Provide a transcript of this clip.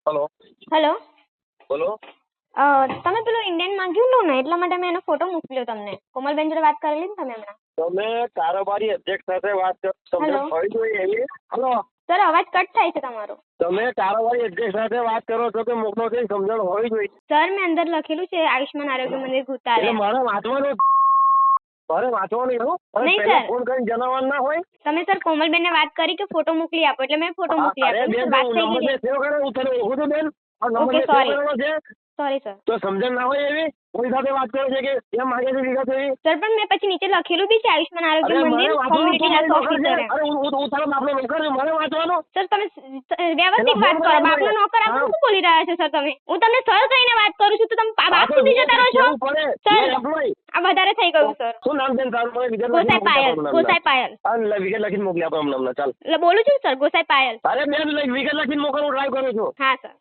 Hello. Hello. બોલો. તમે પેલું ઇન્ડિયન માંગ્યું લો ને એટલા માટે મેં એનો ફોટો મોકલ્યો તમને. કોમલબેન જોડે વાત કરેલી ને તમે હમણાં? તમે કારોબારી અધ્યક્ષ સાથે વાત સમજણ હોવી જોઈએ એવી. હલો. સર અવાજ કટ થાય છે તમારો. તમે કારોબારી અધ્યક્ષ સાથે વાત કરો છો કે મોકલો છો એ સમજણ હોવી જોઈએ. સર મેં અંદર લખેલું છે આયુષ્માન આરોગ્ય મંદિર ભૂતાલ. એટલે મારે વાંચવાનું એવું નહીં પહેલા સર. ફોન કરીને જણાવવાનું ના હોય. તમે સર કોમલબેન ને વાત કરી કે ફોટો મોકલી આપો એટલે મેં ફોટો મોકલી અરે આપ્યો. બેન, વાત થઈ નંબર ગઈ. મેં સેવ કર્યો, હું તને ઓળખું છું બેન. આ નંબર ઓકે મેં સેવ સોરી. કરેલો છે. Sorry sir. તો સમજણ ના હોય એવી કોઈ સાથે વાત કરે છે કે એમ માગે છે વિગત એવી. સર પણ મેં પછી નીચે લખેલું બી છે આયુષ્માન અરે આરોગ્ય મને મંદિર વાંચવાનું કોમ્યુનિટી તું હેલ્થ મારી નોકર છે. ઓફિસર. અરે હું તારો બાપનો નોકર છું, મને વાંચવાનું. સર તમે વ્યવસ્થિત વાત કરો. બાપનો નોકર આપ શું બોલી રહ્યા છો સર તમે? હું તમને સર કહીને વાત કરું છું તો તમે બાપ સુધી જતા રહો છો. સર આ વધારે થઈ ગયું સર. શું નામ છે તારું? મને વિગત ગોસાઈ પાયલ. ગોસાઈ પાયલ. વિગત લખીને મોકલી આપો હમણાં. ચાલ બોલું છું સર ગોસાઈ પાયલ. અરે બેન વિગત લખીને મોકલવાનું ટ્રાય કરું છું. હા સર.